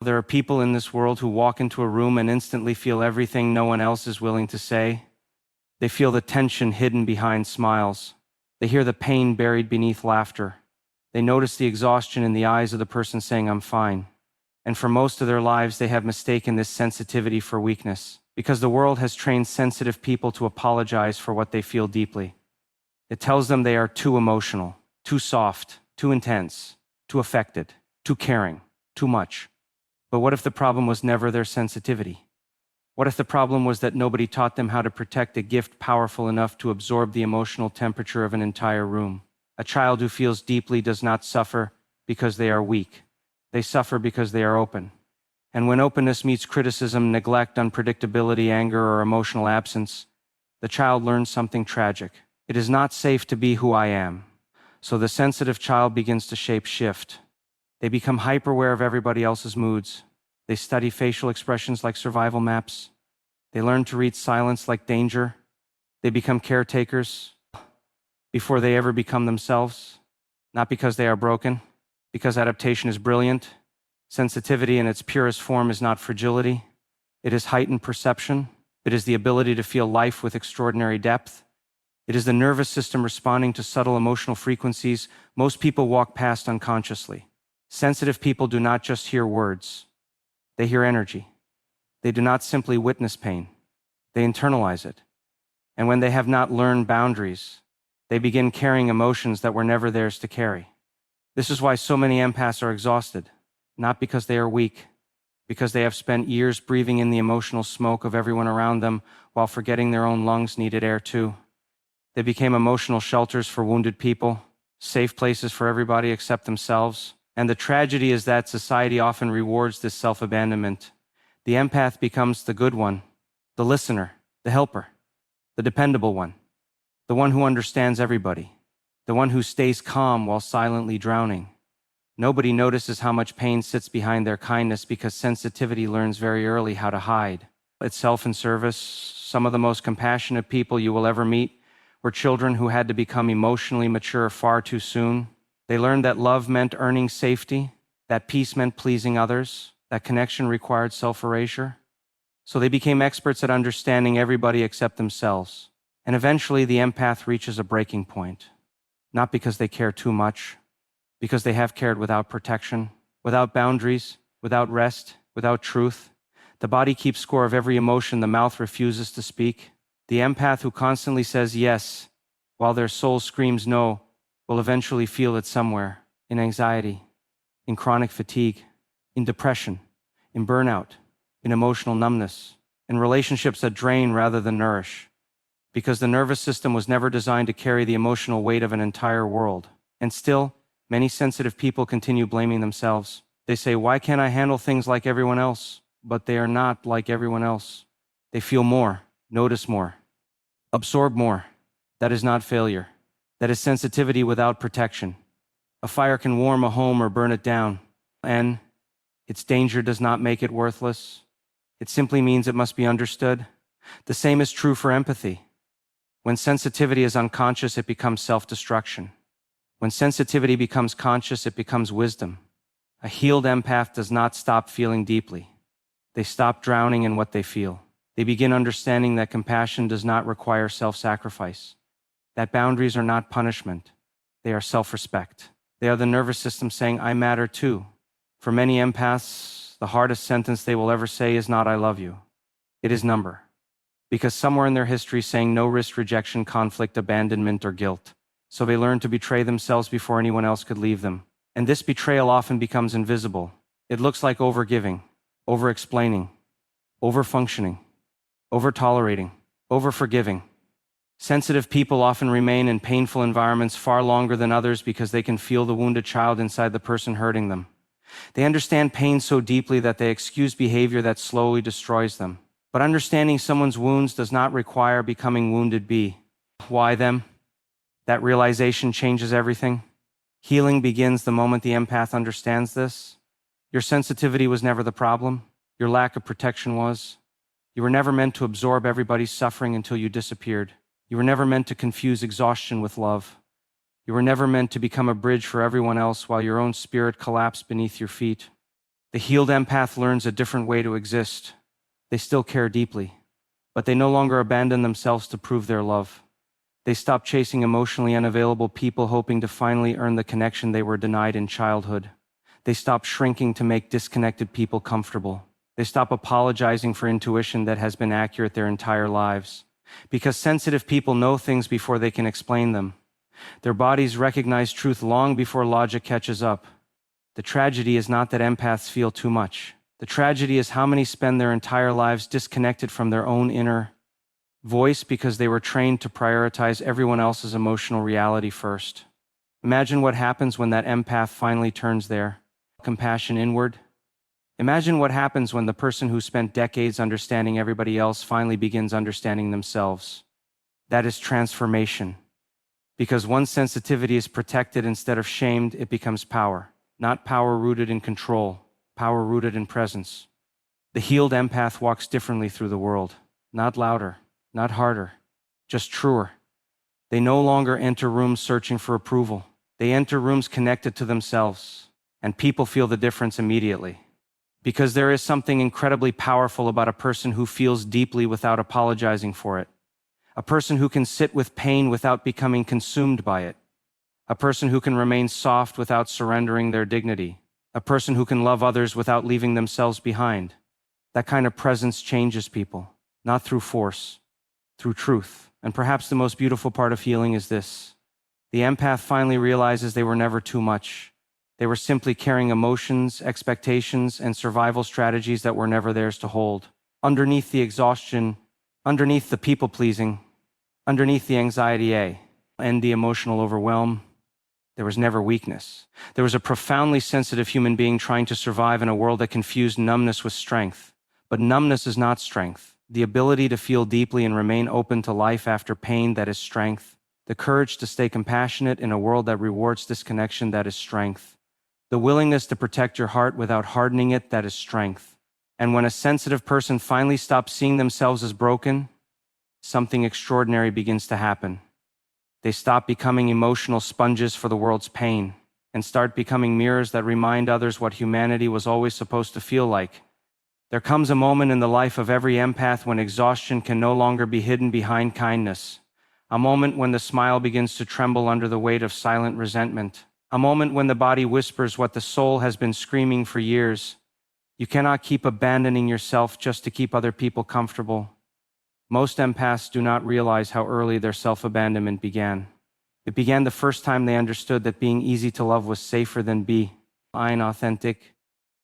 There are people in this world who walk into a room and instantly feel everything no one else is willing to say. They feel the tension hidden behind smiles. They hear the pain buried beneath laughter. They notice the exhaustion in the eyes of the person saying, "I'm fine." And for most of their lives, they have mistaken this sensitivity for weakness, because the world has trained sensitive people to apologize for what they feel deeply. It tells them they are too emotional, too soft, too intense, too affected, too caring, too much. But what if the problem was never their sensitivity? What if the problem was that nobody taught them how to protect a gift powerful enough to absorb the emotional temperature of an entire room? A child who feels deeply does not suffer because they are weak. They suffer because they are open. And when openness meets criticism, neglect, unpredictability, anger, or emotional absence, the child learns something tragic. It is not safe to be who I am. So the sensitive child begins to shape-shift. They become hyper-aware of everybody else's moods. They study facial expressions like survival maps. They learn to read silence like danger. They become caretakers before they ever become themselves. Not because they are broken, because adaptation is brilliant. Sensitivity in its purest form is not fragility. It is heightened perception. It is the ability to feel life with extraordinary depth. It is the nervous system responding to subtle emotional frequencies most people walk past unconsciously. Sensitive people do not just hear words. They hear energy. They do not simply witness pain. They internalize it. And when they have not learned boundaries, they begin carrying emotions that were never theirs to carry. This is why so many empaths are exhausted, not because they are weak, because they have spent years breathing in the emotional smoke of everyone around them while forgetting their own lungs needed air too. They became emotional shelters for wounded people, safe places for everybody except themselves. And the tragedy is that society often rewards this self-abandonment. The empath becomes the good one, the listener, the helper, the dependable one, the one who understands everybody, the one who stays calm while silently drowning. Nobody notices how much pain sits behind their kindness because sensitivity learns very early how to hide. It's self and service. Some of the most compassionate people you will ever meet were children who had to become emotionally mature far too soon. They learned that love meant earning safety, that peace meant pleasing others, that connection required self-erasure. So they became experts at understanding everybody except themselves. And eventually the empath reaches a breaking point. Not because they care too much, because they have cared without protection, without boundaries, without rest, without truth. The body keeps score of every emotion the mouth refuses to speak. The empath who constantly says yes, while their soul screams no, will eventually feel it somewhere, in anxiety, in chronic fatigue, in depression, in burnout, in emotional numbness, in relationships that drain rather than nourish. Because the nervous system was never designed to carry the emotional weight of an entire world. And still, many sensitive people continue blaming themselves. They say, "Why can't I handle things like everyone else?" But they are not like everyone else. They feel more, notice more, absorb more. That is not failure. That is sensitivity without protection. A fire can warm a home or burn it down, and its danger does not make it worthless. It simply means it must be understood. The same is true for empathy. When sensitivity is unconscious, it becomes self-destruction. When sensitivity becomes conscious, it becomes wisdom. A healed empath does not stop feeling deeply. They stop drowning in what they feel. They begin understanding that compassion does not require self-sacrifice, that boundaries are not punishment. They are self-respect. They are the nervous system saying, "I matter too." For many empaths, the hardest sentence they will ever say is not "I love you." It is number. Because somewhere in their history saying no risked rejection, conflict, abandonment, or guilt. So they learn to betray themselves before anyone else could leave them. And this betrayal often becomes invisible. It looks like overgiving, over-explaining, over-functioning, over-tolerating, over-forgiving. Sensitive people often remain in painful environments far longer than others because they can feel the wounded child inside the person hurting them. They understand pain so deeply that they excuse behavior that slowly destroys them. But understanding someone's wounds does not require becoming wounded be. Why them? That realization changes everything. Healing begins the moment the empath understands this. Your sensitivity was never the problem. Your lack of protection was. You were never meant to absorb everybody's suffering until you disappeared. You were never meant to confuse exhaustion with love. You were never meant to become a bridge for everyone else while your own spirit collapsed beneath your feet. The healed empath learns a different way to exist. They still care deeply, but they no longer abandon themselves to prove their love. They stop chasing emotionally unavailable people hoping to finally earn the connection they were denied in childhood. They stop shrinking to make disconnected people comfortable. They stop apologizing for intuition that has been accurate their entire lives. Because sensitive people know things before they can explain them. Their bodies recognize truth long before logic catches up. The tragedy is not that empaths feel too much. The tragedy is how many spend their entire lives disconnected from their own inner voice because they were trained to prioritize everyone else's emotional reality first. Imagine what happens when that empath finally turns their compassion inward. Imagine what happens when the person who spent decades understanding everybody else finally begins understanding themselves. That is transformation. Because once sensitivity is protected instead of shamed, it becomes power. Not power rooted in control, power rooted in presence. The healed empath walks differently through the world. Not louder, not harder, just truer. They no longer enter rooms searching for approval. They enter rooms connected to themselves. And people feel the difference immediately. Because there is something incredibly powerful about a person who feels deeply without apologizing for it. A person who can sit with pain without becoming consumed by it. A person who can remain soft without surrendering their dignity. A person who can love others without leaving themselves behind. That kind of presence changes people, not through force, through truth. And perhaps the most beautiful part of healing is this. The empath finally realizes they were never too much. They were simply carrying emotions, expectations, and survival strategies that were never theirs to hold. Underneath the exhaustion, underneath the people-pleasing, underneath the anxiety and the emotional overwhelm, there was never weakness. There was a profoundly sensitive human being trying to survive in a world that confused numbness with strength. But numbness is not strength. The ability to feel deeply and remain open to life after pain, that is strength. The courage to stay compassionate in a world that rewards disconnection, that is strength. The willingness to protect your heart without hardening it, that is strength. And when a sensitive person finally stops seeing themselves as broken, something extraordinary begins to happen. They stop becoming emotional sponges for the world's pain and start becoming mirrors that remind others what humanity was always supposed to feel like. There comes a moment in the life of every empath when exhaustion can no longer be hidden behind kindness. A moment when the smile begins to tremble under the weight of silent resentment. A moment when the body whispers what the soul has been screaming for years. You cannot keep abandoning yourself just to keep other people comfortable. Most empaths do not realize how early their self-abandonment began. It began the first time they understood that being easy to love was safer than being authentic.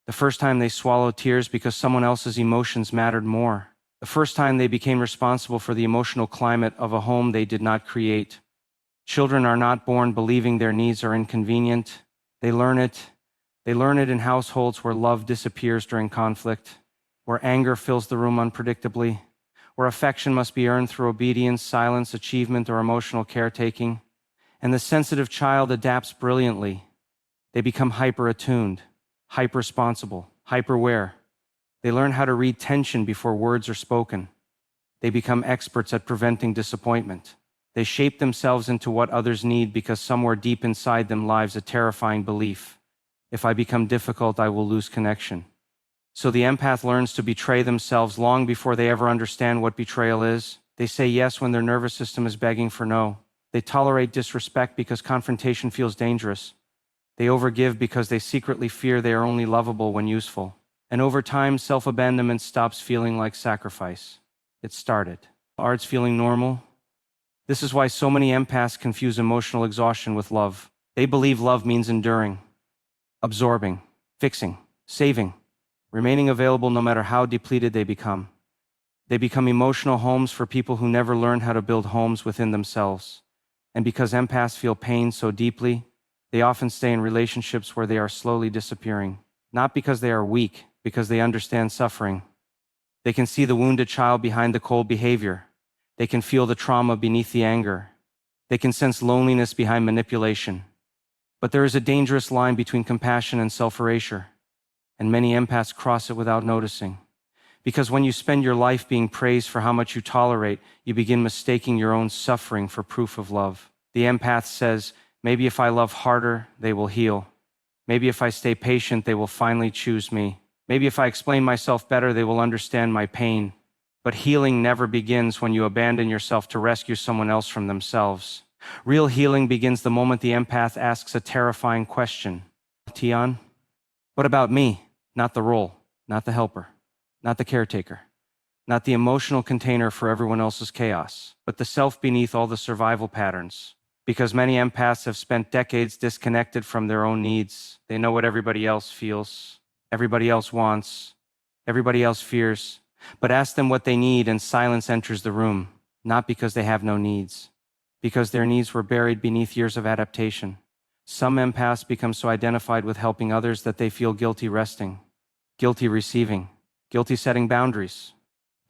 The first time they swallowed tears because someone else's emotions mattered more. The first time they became responsible for the emotional climate of a home they did not create. Children are not born believing their needs are inconvenient. They learn it. They learn it in households where love disappears during conflict, where anger fills the room unpredictably, where affection must be earned through obedience, silence, achievement, or emotional caretaking. And the sensitive child adapts brilliantly. They become hyper-attuned, hyper-responsible, hyper-aware. They learn how to read tension before words are spoken. They become experts at preventing disappointment. They shape themselves into what others need because somewhere deep inside them lies a terrifying belief. If I become difficult, I will lose connection. So the empath learns to betray themselves long before they ever understand what betrayal is. They say yes when their nervous system is begging for no. They tolerate disrespect because confrontation feels dangerous. They overgive because they secretly fear they are only lovable when useful. And over time, self-abandonment stops feeling like sacrifice. It started. Art's feeling normal. This is why so many empaths confuse emotional exhaustion with love. They believe love means enduring, absorbing, fixing, saving, remaining available no matter how depleted they become. They become emotional homes for people who never learn how to build homes within themselves. And because empaths feel pain so deeply, they often stay in relationships where they are slowly disappearing. Not because they are weak, because they understand suffering. They can see the wounded child behind the cold behavior. They can feel the trauma beneath the anger. They can sense loneliness behind manipulation. But there is a dangerous line between compassion and self-erasure, and many empaths cross it without noticing. Because when you spend your life being praised for how much you tolerate, you begin mistaking your own suffering for proof of love. The empath says, maybe if I love harder, they will heal. Maybe if I stay patient, they will finally choose me. Maybe if I explain myself better, they will understand my pain. But healing never begins when you abandon yourself to rescue someone else from themselves. Real healing begins the moment the empath asks a terrifying question. Tian, what about me? Not the role, not the helper, not the caretaker, not the emotional container for everyone else's chaos, but the self beneath all the survival patterns. Because many empaths have spent decades disconnected from their own needs. They know what everybody else feels, everybody else wants, everybody else fears. But ask them what they need and silence enters the room, not because they have no needs, because their needs were buried beneath years of adaptation. Some empaths become so identified with helping others that they feel guilty resting, guilty receiving, guilty setting boundaries,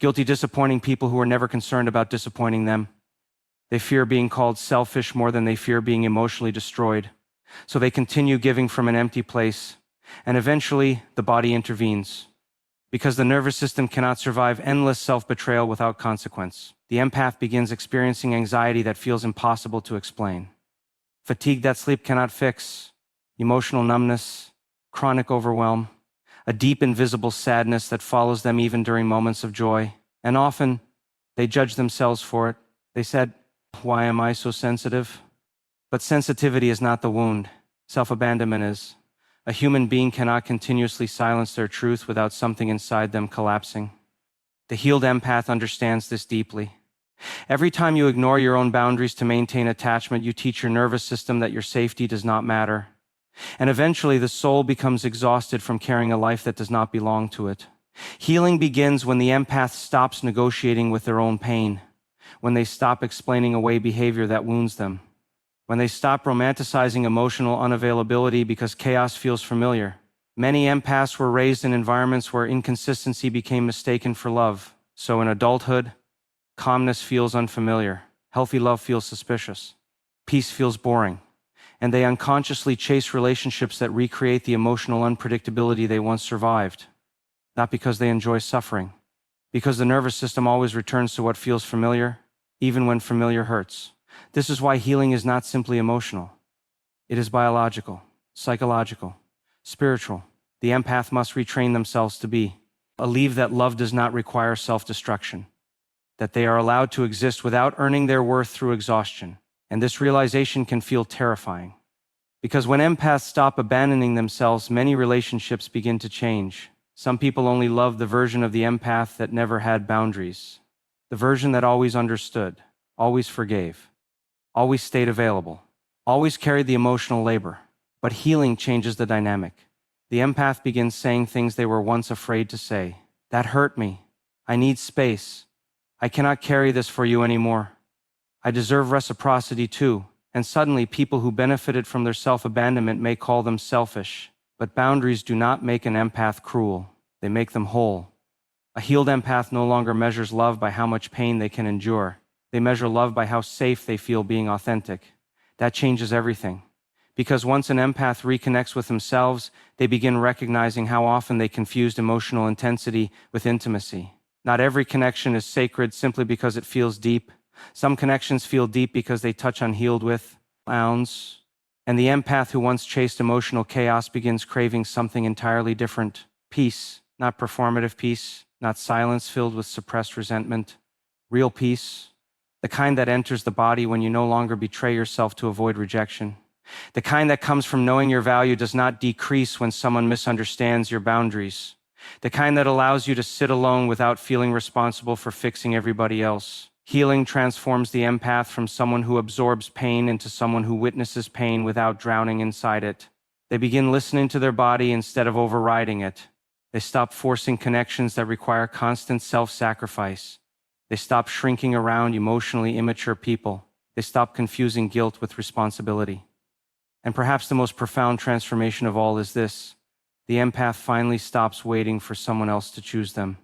guilty disappointing people who are never concerned about disappointing them. They fear being called selfish more than they fear being emotionally destroyed. So they continue giving from an empty place, and eventually the body intervenes. Because the nervous system cannot survive endless self-betrayal without consequence, the empath begins experiencing anxiety that feels impossible to explain. Fatigue that sleep cannot fix, emotional numbness, chronic overwhelm, a deep invisible sadness that follows them even during moments of joy. And often, they judge themselves for it. They said, "Why am I so sensitive?" But sensitivity is not the wound. Self-abandonment is. A human being cannot continuously silence their truth without something inside them collapsing. The healed empath understands this deeply. Every time you ignore your own boundaries to maintain attachment, you teach your nervous system that your safety does not matter. And eventually, the soul becomes exhausted from carrying a life that does not belong to it. Healing begins when the empath stops negotiating with their own pain, when they stop explaining away behavior that wounds them, when they stop romanticizing emotional unavailability because chaos feels familiar. Many empaths were raised in environments where inconsistency became mistaken for love. So in adulthood, calmness feels unfamiliar, healthy love feels suspicious, peace feels boring, and they unconsciously chase relationships that recreate the emotional unpredictability they once survived. Not because they enjoy suffering, because the nervous system always returns to what feels familiar, even when familiar hurts. This is why healing is not simply emotional. It is biological, psychological, spiritual. The empath must retrain themselves to believe that love does not require self-destruction, that they are allowed to exist without earning their worth through exhaustion. And this realization can feel terrifying. Because when empaths stop abandoning themselves, many relationships begin to change. Some people only love the version of the empath that never had boundaries, the version that always understood, always forgave, always stayed available, always carried the emotional labor. But healing changes the dynamic. The empath begins saying things they were once afraid to say. That hurt me. I need space. I cannot carry this for you anymore. I deserve reciprocity too. And suddenly people who benefited from their self-abandonment may call them selfish. But boundaries do not make an empath cruel. They make them whole. A healed empath no longer measures love by how much pain they can endure. They measure love by how safe they feel being authentic. That changes everything. Because once an empath reconnects with themselves, they begin recognizing how often they confused emotional intensity with intimacy. Not every connection is sacred simply because it feels deep. Some connections feel deep because they touch unhealed wounds. And the empath who once chased emotional chaos begins craving something entirely different. Peace, not performative peace, not silence filled with suppressed resentment. Real peace, the kind that enters the body when you no longer betray yourself to avoid rejection. The kind that comes from knowing your value does not decrease when someone misunderstands your boundaries. The kind that allows you to sit alone without feeling responsible for fixing everybody else. Healing transforms the empath from someone who absorbs pain into someone who witnesses pain without drowning inside it. They begin listening to their body instead of overriding it. They stop forcing connections that require constant self-sacrifice. They stop shrinking around emotionally immature people. They stop confusing guilt with responsibility. And perhaps the most profound transformation of all is this: the empath finally stops waiting for someone else to choose them.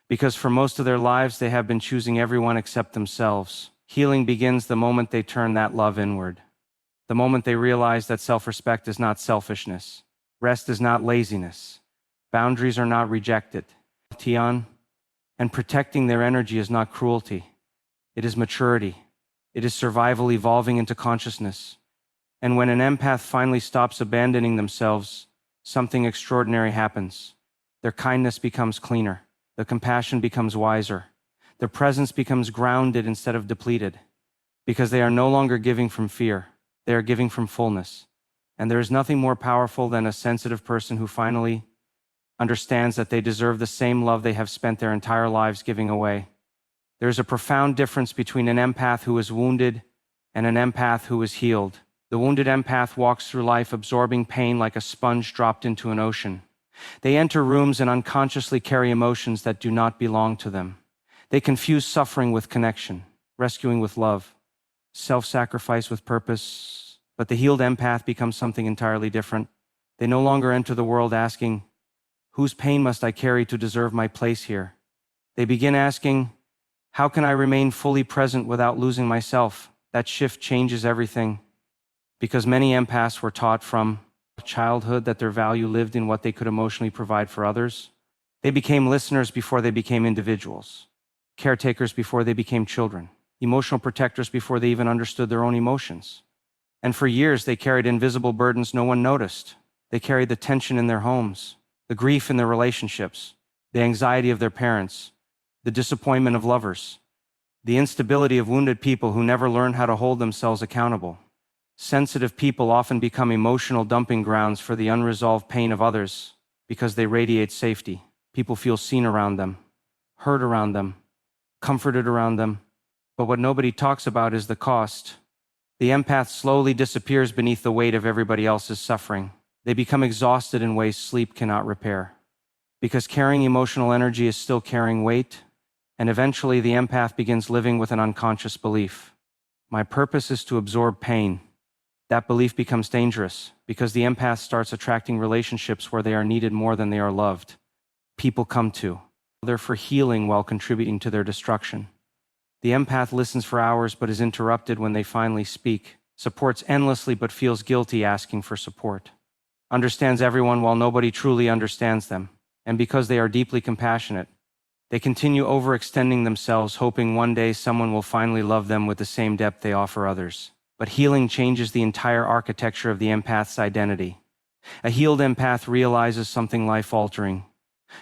Because for most of their lives, they have been choosing everyone except themselves. Healing begins the moment they turn that love inward. The moment they realize that self-respect is not selfishness. Rest is not laziness. Boundaries are not rejected. Tian. And protecting their energy is not cruelty. It is maturity. It is survival evolving into consciousness. And when an empath finally stops abandoning themselves, something extraordinary happens. Their kindness becomes cleaner. Their compassion becomes wiser. Their presence becomes grounded instead of depleted. Because they are no longer giving from fear. They are giving from fullness. And there is nothing more powerful than a sensitive person who finally understands that they deserve the same love they have spent their entire lives giving away. There is a profound difference between an empath who is wounded and an empath who is healed. The wounded empath walks through life absorbing pain like a sponge dropped into an ocean. They enter rooms and unconsciously carry emotions that do not belong to them. They confuse suffering with connection, rescuing with love, self-sacrifice with purpose. But the healed empath becomes something entirely different. They no longer enter the world asking, "Whose pain must I carry to deserve my place here?" They begin asking, "How can I remain fully present without losing myself?" That shift changes everything. Because many empaths were taught from childhood that their value lived in what they could emotionally provide for others, they became listeners before they became individuals, caretakers before they became children, emotional protectors before they even understood their own emotions. And for years, they carried invisible burdens no one noticed. They carried the tension in their homes, the grief in their relationships, the anxiety of their parents, the disappointment of lovers, the instability of wounded people who never learned how to hold themselves accountable. Sensitive people often become emotional dumping grounds for the unresolved pain of others because they radiate safety. People feel seen around them, heard around them, comforted around them. But what nobody talks about is the cost. The empath slowly disappears beneath the weight of everybody else's suffering. They become exhausted in ways sleep cannot repair. Because carrying emotional energy is still carrying weight, and eventually the empath begins living with an unconscious belief. My purpose is to absorb pain. That belief becomes dangerous because the empath starts attracting relationships where they are needed more than they are loved. People come to. They're for healing while contributing to their destruction. The empath listens for hours but is interrupted when they finally speak, supports endlessly but feels guilty asking for support, understands everyone while nobody truly understands them, and because they are deeply compassionate, they continue overextending themselves, hoping one day someone will finally love them with the same depth they offer others. But healing changes the entire architecture of the empath's identity. A healed empath realizes something life-altering.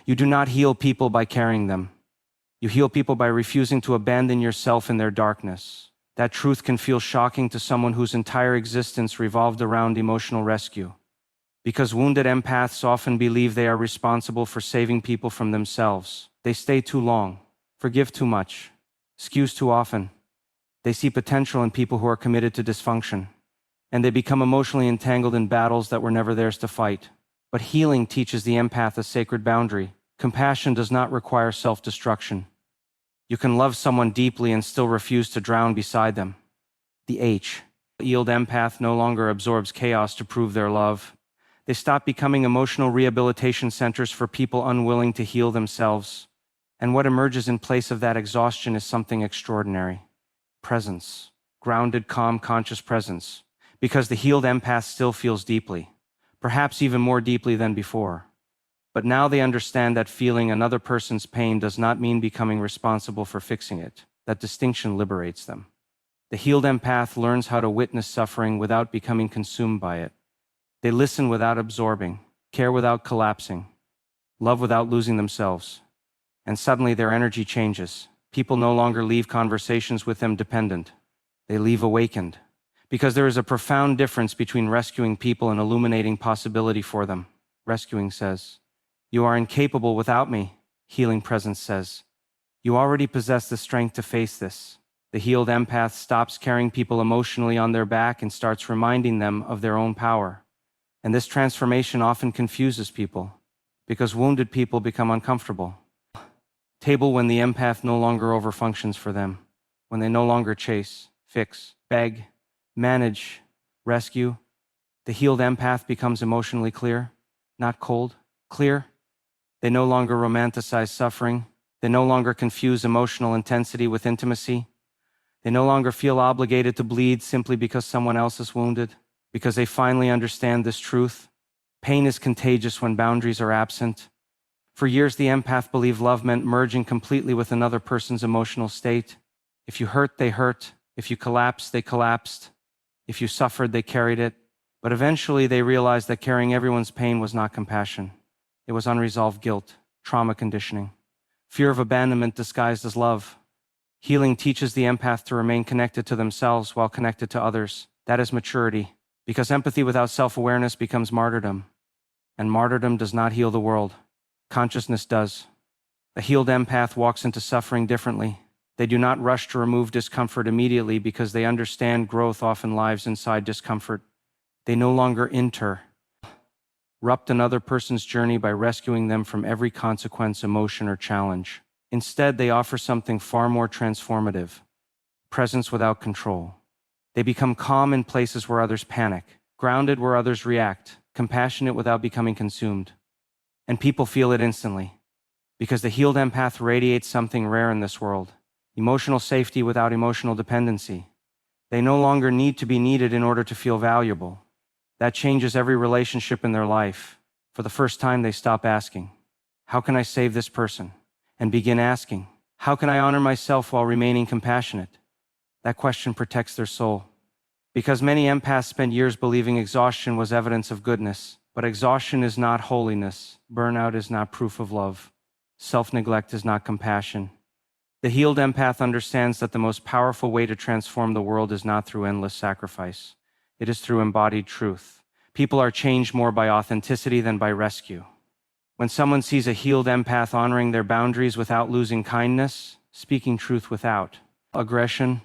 You do not heal people by carrying them. You heal people by refusing to abandon yourself in their darkness. That truth can feel shocking to someone whose entire existence revolved around emotional rescue. Because wounded empaths often believe they are responsible for saving people from themselves. They stay too long, forgive too much, excuse too often. They see potential in people who are committed to dysfunction, and they become emotionally entangled in battles that were never theirs to fight. But healing teaches the empath a sacred boundary. Compassion does not require self-destruction. You can love someone deeply and still refuse to drown beside them. The healed empath no longer absorbs chaos to prove their love. They stop becoming emotional rehabilitation centers for people unwilling to heal themselves. And what emerges in place of that exhaustion is something extraordinary. Presence. Grounded, calm, conscious presence. Because the healed empath still feels deeply, perhaps even more deeply than before. But now they understand that feeling another person's pain does not mean becoming responsible for fixing it. That distinction liberates them. The healed empath learns how to witness suffering without becoming consumed by it. They listen without absorbing, care without collapsing, love without losing themselves. And suddenly their energy changes. People no longer leave conversations with them dependent. They leave awakened. Because there is a profound difference between rescuing people and illuminating possibility for them. Rescuing says, "You are incapable without me." Healing presence says, "You already possess the strength to face this." The healed empath stops carrying people emotionally on their back and starts reminding them of their own power. And this transformation often confuses people, because wounded people become uncomfortable. Table when the empath no longer overfunctions for them, when they no longer chase, fix, beg, manage, rescue. The healed empath becomes emotionally clear, not cold, clear. They no longer romanticize suffering. They no longer confuse emotional intensity with intimacy. They no longer feel obligated to bleed simply because someone else is wounded, because they finally understand this truth. Pain is contagious when boundaries are absent. For years, the empath believed love meant merging completely with another person's emotional state. If you hurt, they hurt. If you collapse, they collapsed. If you suffered, they carried it. But eventually they realized that carrying everyone's pain was not compassion. It was unresolved guilt, trauma conditioning, fear of abandonment disguised as love. Healing teaches the empath to remain connected to themselves while connected to others. That is maturity, because empathy without self-awareness becomes martyrdom. And martyrdom does not heal the world. Consciousness does. A healed empath walks into suffering differently. They do not rush to remove discomfort immediately because they understand growth often lives inside discomfort. They no longer interrupt another person's journey by rescuing them from every consequence, emotion, or challenge. Instead, they offer something far more transformative: presence without control. They become calm in places where others panic, grounded where others react, compassionate without becoming consumed. And people feel it instantly, because the healed empath radiates something rare in this world: emotional safety without emotional dependency. They no longer need to be needed in order to feel valuable. That changes every relationship in their life. For the first time, they stop asking, "How can I save this person?" and begin asking, "How can I honor myself while remaining compassionate?" That question protects their soul. Because many empaths spent years believing exhaustion was evidence of goodness. But exhaustion is not holiness. Burnout is not proof of love. Self-neglect is not compassion. The healed empath understands that the most powerful way to transform the world is not through endless sacrifice. It is through embodied truth. People are changed more by authenticity than by rescue. When someone sees a healed empath honoring their boundaries without losing kindness, speaking truth without aggression,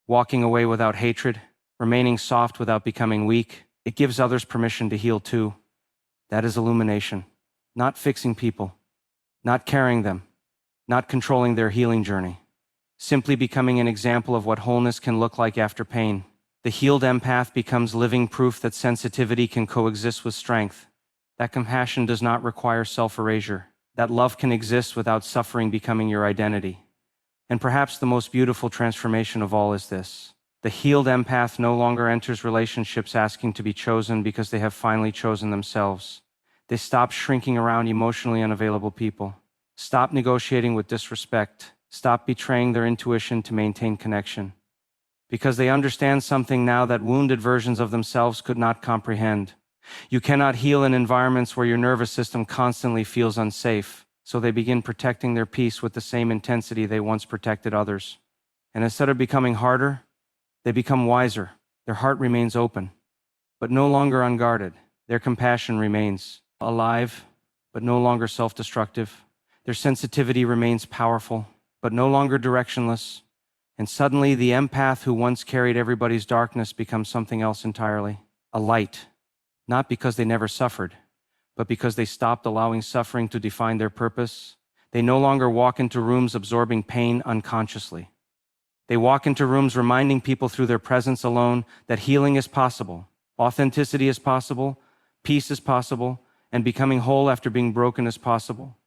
walking away without hatred, remaining soft without becoming weak, it gives others permission to heal too. That is illumination. Not fixing people, not carrying them, not controlling their healing journey. Simply becoming an example of what wholeness can look like after pain. The healed empath becomes living proof that sensitivity can coexist with strength, that compassion does not require self-erasure, that love can exist without suffering becoming your identity. And perhaps the most beautiful transformation of all is this: the healed empath no longer enters relationships asking to be chosen because they have finally chosen themselves. They stop shrinking around emotionally unavailable people, stop negotiating with disrespect, stop betraying their intuition to maintain connection. Because they understand something now that wounded versions of themselves could not comprehend. You cannot heal in environments where your nervous system constantly feels unsafe, so they begin protecting their peace with the same intensity they once protected others. And instead of becoming harder, they become wiser. Their heart remains open, but no longer unguarded. Their compassion remains alive, but no longer self-destructive. Their sensitivity remains powerful, but no longer directionless. And suddenly, the empath who once carried everybody's darkness becomes something else entirely: a light. Not because they never suffered, but because they stopped allowing suffering to define their purpose. They no longer walk into rooms absorbing pain unconsciously. They walk into rooms reminding people through their presence alone that healing is possible, authenticity is possible, peace is possible, and becoming whole after being broken is possible.